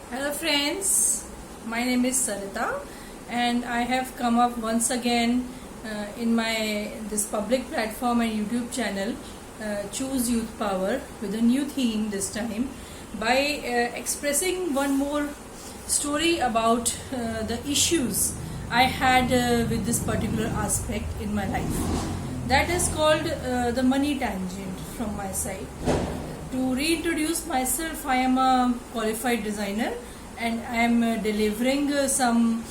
Hello friends, my name is Sarita and I have come up once again in my this public platform and YouTube channel Choose Youth Power with a new theme this time by expressing one more story about the issues I had with this particular aspect in my life. That is called the money tangent from my side. To reintroduce myself, I am a qualified designer and I am delivering some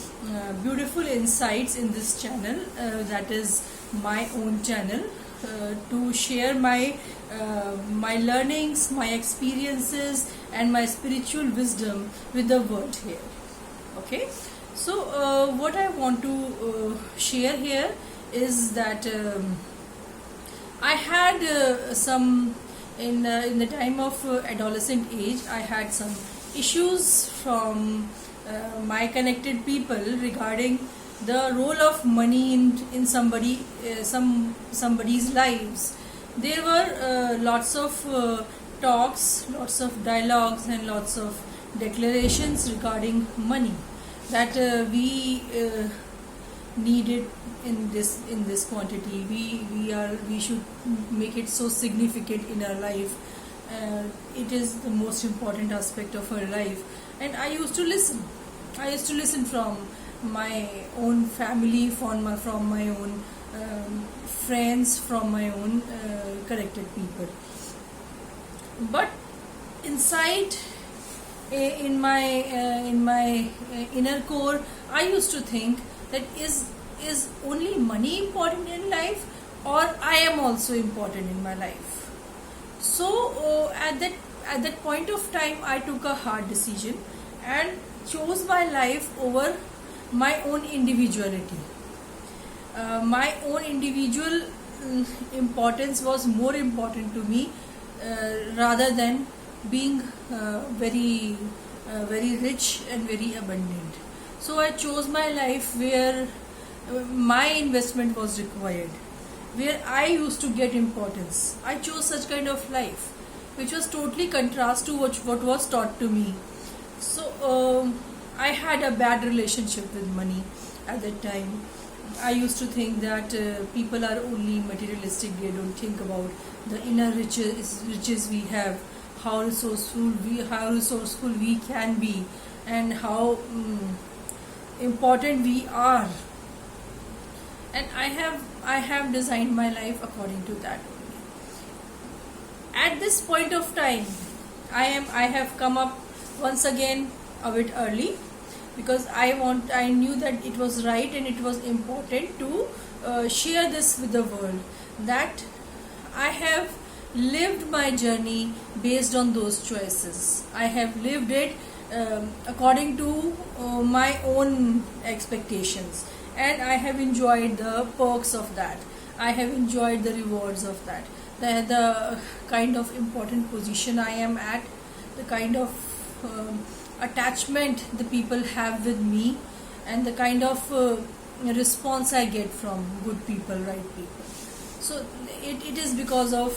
beautiful insights in this channel, that is my own channel, to share my learnings, my experiences and my spiritual wisdom with the world here. Okay, so what I want to share here is that I had some in the time of adolescent age. I had some issues from my connected people regarding the role of money in somebody's lives. There were lots of talks, lots of dialogues and lots of declarations regarding money that we needed in this quantity. We should make it so significant in our life. It is the most important aspect of our life, and I used to listen from my own family, from my own friends, from my own connected people. But inside, in my inner core, I used to think that is only money important in life, or I am also important in my life. So at that point of time, I took a hard decision and chose my life over my own individuality. My own individual importance was more important to me, rather than being very rich and very abundant. So I chose my life where my investment was required, where I used to get importance. I chose such kind of life, which was totally contrast to what was taught to me. So I had a bad relationship with money at that time. I used to think that people are only materialistic. They don't think about the inner riches we have, how resourceful we can be, and how important we are. And I have designed my life according to that only. At this point of time, I have come up once again a bit early, because I knew that it was right and it was important to share this with the world, that I have lived my journey based on those choices. I have lived it according to my own expectations, and I have enjoyed the perks of that. I have enjoyed the rewards of that. The kind of important position I am at, the kind of attachment the people have with me, and the kind of response I get from good people, right people. So it is because of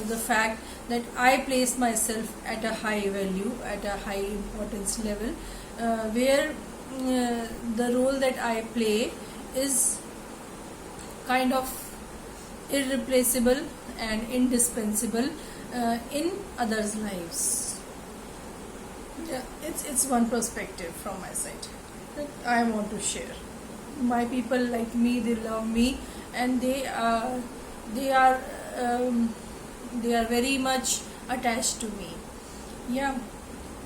the fact that I place myself at a high value, at a high importance level, where the role that I play is kind of irreplaceable and indispensable in others' lives. Yeah, it's one perspective from my side that I want to share. My people like me, they love me, and they are um, they are very much attached to me. Yeah.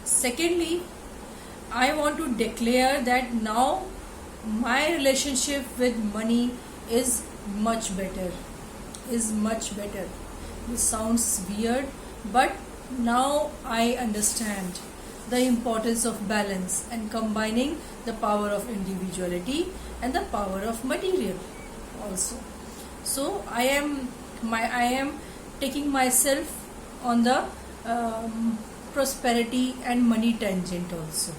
Secondly, I want to declare that now my relationship with money is much better. Is much better. This sounds weird, but now I understand the importance of balance and combining the power of individuality and the power of material also. So I am taking myself on the prosperity and money tangent also,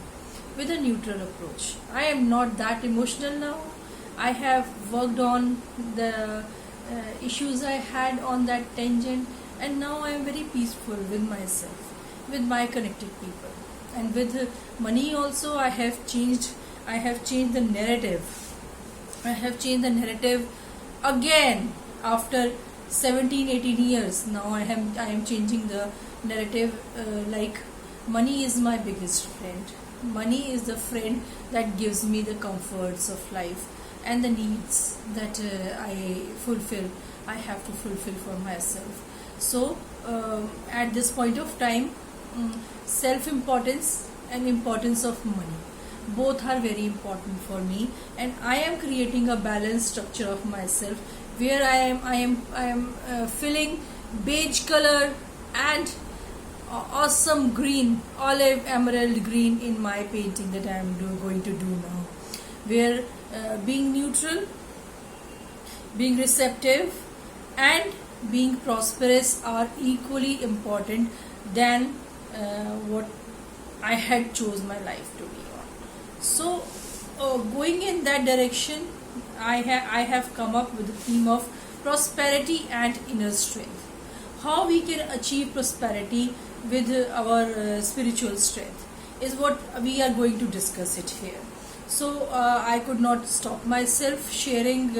with a neutral approach. I am not that emotional now. I have worked on the issues I had on that tangent, and now I am very peaceful with myself, with my connected people. And with money also, I have changed the narrative. I have changed the narrative again after 17-18 years. Now I am changing the narrative, like money is my biggest friend. Money is the friend that gives me the comforts of life and the needs that I have to fulfill for myself. So at this point of time, self-importance and importance of money, both are very important for me, and I am creating a balanced structure of myself where I am filling beige color and awesome green, olive emerald green in my painting that I am going to do now, where being neutral, being receptive, and being prosperous are equally important than what I had chose my life to be on. So going in that direction, I have come up with the theme of prosperity and inner strength. How we can achieve prosperity with our spiritual strength is what we are going to discuss it here. So I could not stop myself sharing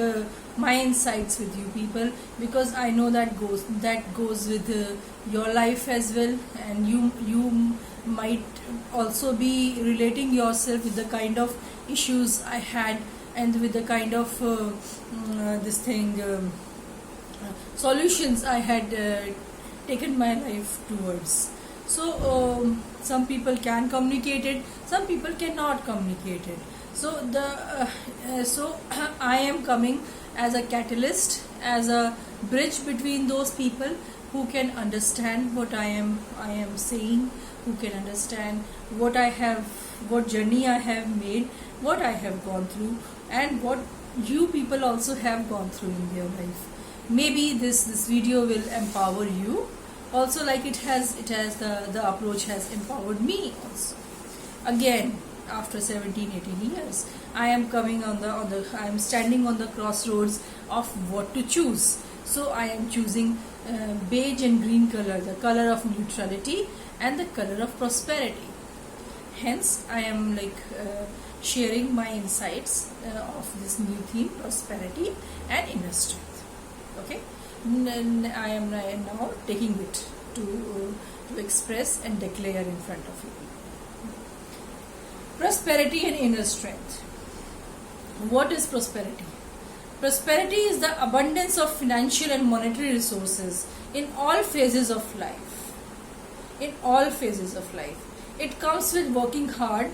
my insights with you people, because I know that goes with your life as well, and you might also be relating yourself with the kind of issues I had, and with the kind of solutions I had taken my life towards. So some people can communicate it, some people cannot communicate it. So so I am coming as a catalyst, as a bridge between those people who can understand what I am saying, who can understand what journey I have made, what I have gone through, and what you people also have gone through in your life. Maybe this video will empower you also, like the approach has empowered me also. Again, after 17-18 years, I am I am standing on the crossroads of what to choose. So I am choosing beige and green color, the color of neutrality and the color of prosperity. Hence I am sharing my insights of this new theme, prosperity and inner strength. Okay, I am now taking it to express and declare in front of you. Prosperity and inner strength. What is prosperity? Prosperity is the abundance of financial and monetary resources in all phases of life. In all phases of life. It comes with working hard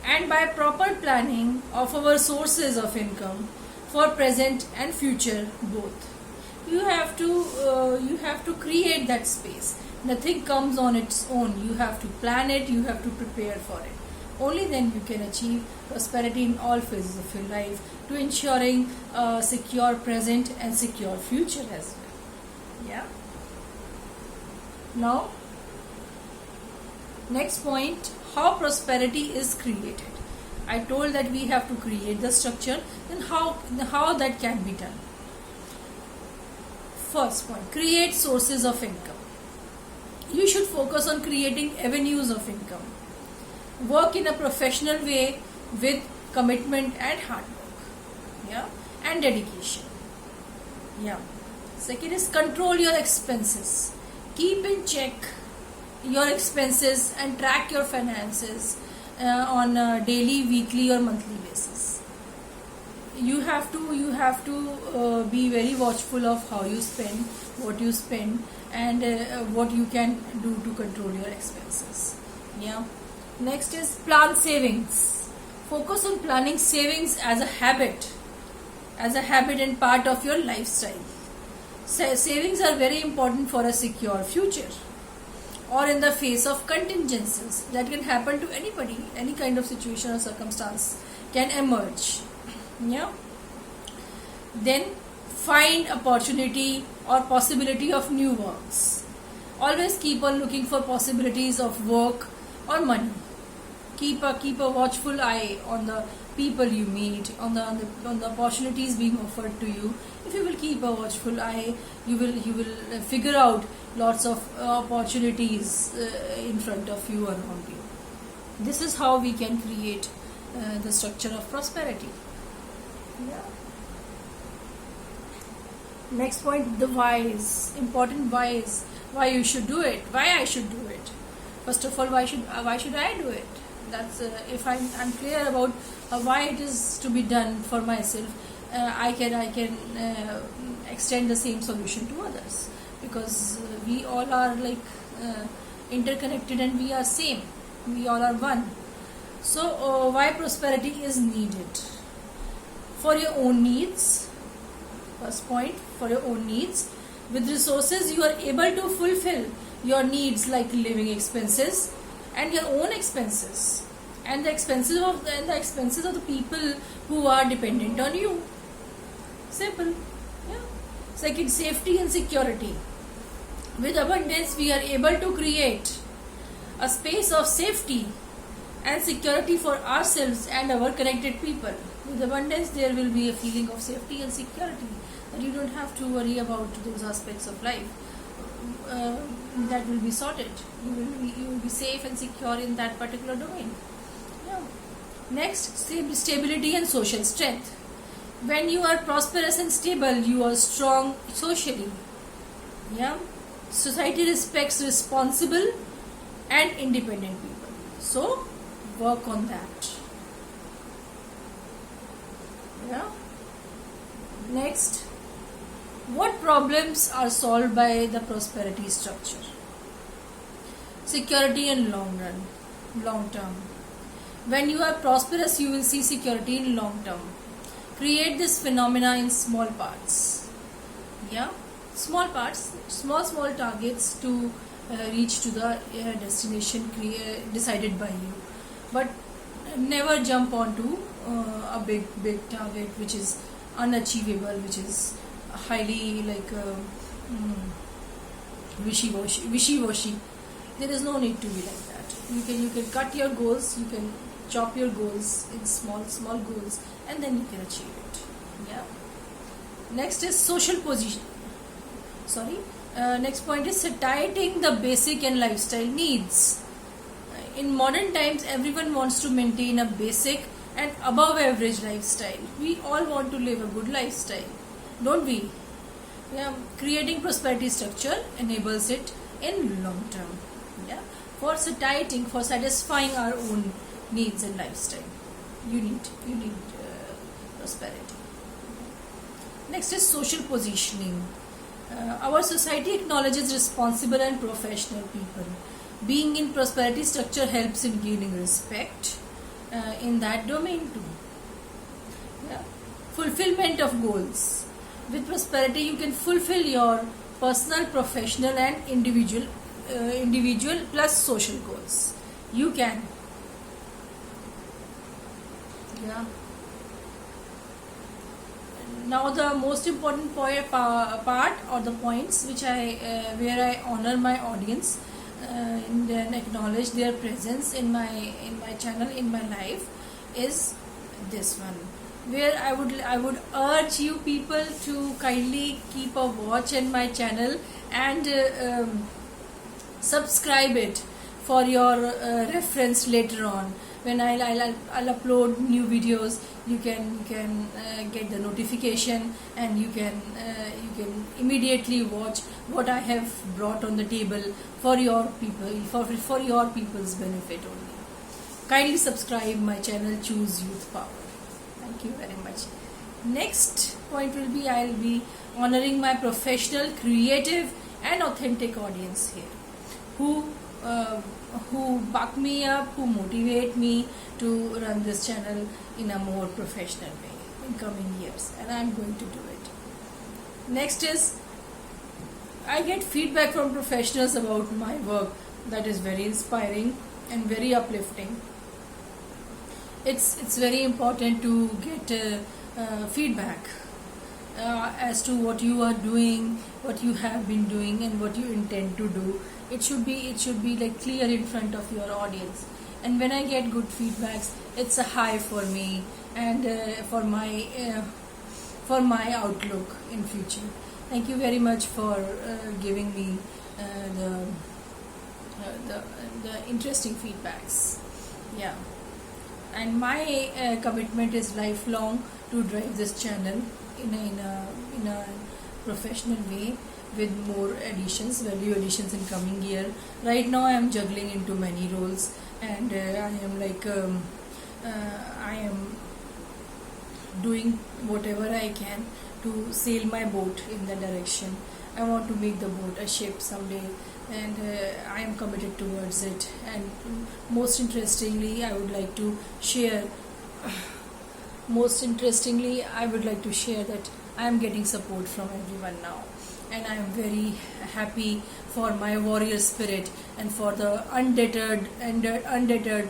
and by proper planning of our sources of income for present and future both. You have to create that space. Nothing comes on its own. You have to plan it, you have to prepare for it. Only then you can achieve prosperity in all phases of your life, to ensuring a secure present and secure future as well. Yeah. Now, next point, how prosperity is created. I told that we have to create the structure. Then how that can be done? First point, create sources of income. You should focus on creating avenues of income. Work in a professional way with commitment and hard work, yeah, and dedication. Yeah. Second is control your expenses. Keep in check your expenses and track your finances on a daily, weekly or monthly basis. You have to be very watchful of how you spend, what you spend, and what you can do to control your expenses. Yeah. Next is plan savings. Focus on planning savings as a habit and part of your lifestyle. Savings are very important for a secure future, or in the face of contingencies that can happen to anybody. Any kind of situation or circumstance can emerge. Yeah. Then find opportunity or possibility of new works. Always keep on looking for possibilities of work or money. keep a watchful eye on the people you meet, on the opportunities being offered to you. If you will keep a watchful eye, you will figure out lots of opportunities in front of you, around you. This is how we can create the structure of prosperity. Yeah. Next point, the whys, important whys, why you should do it, why I should do it. First of all, why should I do it? That's if I'm clear about why it is to be done for myself, I can extend the same solution to others, because we all are like interconnected, and we are same. We all are one. So why prosperity is needed? For your own needs. First point, for your own needs. With resources, you are able to fulfill your needs, like living expenses and your own expenses, and the expenses of the people who are dependent on you. Simple. Yeah. Second, safety and security. With abundance, we are able to create a space of safety and security for ourselves and our connected people. With abundance, there will be a feeling of safety and security, that you don't have to worry about those aspects of life. That will be sorted. You will be safe and secure in that particular domain. Yeah. Next, stability and social strength. When you are prosperous and stable, you are strong socially. Yeah. Society respects responsible and independent people. So, work on that. Yeah. Next, what problems are solved by the prosperity structure? Security in long term. When you are prosperous, you will see security in long term. Create this phenomena in small parts. Yeah, small parts, small targets to reach to the destination decided by you. But never jump onto a big target which is unachievable, which is highly like wishy-washy. There is no need to be like that. You can cut your goals, you can chop your goals in small goals, and then you can achieve it. Yeah. Next is social position. Next point is satiating the basic and lifestyle needs. In modern times, everyone wants to maintain a basic and above average lifestyle. We all want to live a good lifestyle, don't we? Yeah. Creating prosperity structure enables it in long term. Yeah. For satisfying our own needs and lifestyle, you need prosperity. Next is social positioning. Our society acknowledges responsible and professional people. Being in prosperity structure helps in gaining respect in that domain too. Yeah. Fulfillment of goals. With prosperity, you can fulfill your personal, professional, and individual plus social goals. You can. Yeah. Now the most important part or the points which where I honor my audience and then acknowledge their presence in my channel, in my life, is this one, where I would urge you people to kindly keep a watch in my channel and subscribe it for your reference later on. When I'll upload new videos, you can get the notification, and you can immediately watch what I have brought on the table for your people, for your people's benefit only. Kindly subscribe my channel, Choose Youth Power. Thank you very much. Next point will be, I'll be honoring my professional, creative, and authentic audience here, who back me up, who motivate me to run this channel in a more professional way in coming years, and I'm going to do it. Next is, I get feedback from professionals about my work that is very inspiring and very uplifting. It's very important to get feedback as to what you are doing, what you have been doing, and what you intend to do. It should be like clear in front of your audience. and when I get good feedbacks, it's a high for me, and for my outlook in future. Thank you very much for giving me the the interesting feedbacks. Yeah, and my commitment is lifelong to drive this channel in a professional way, with more additions, value additions in coming year. Right now I am juggling into many roles, and I am doing whatever I can to sail my boat in that direction. I want to make the boat a ship someday, and I am committed towards it. And most interestingly, I would like to share. Most interestingly, I would like to share that I am getting support from everyone now, and I am very happy for my warrior spirit and for the undeterred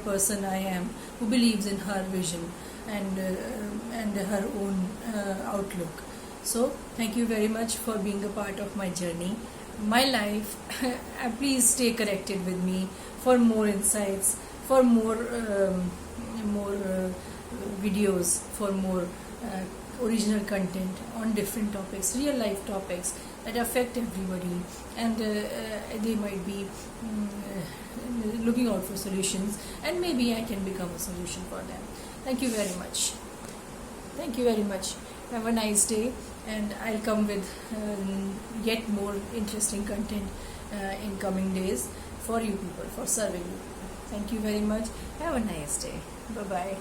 person I am, who believes in her vision and her own outlook. So thank you very much for being a part of my journey, my life. Please stay connected with me for more insights, for more videos, for more original content on different topics, real life topics that affect everybody, and they might be looking out for solutions, and maybe I can become a solution for them. Thank you very much. Thank you very much. Have a nice day, and I'll come with yet more interesting content in coming days for you people, for serving you. Thank you very much. Have a nice day. Bye bye.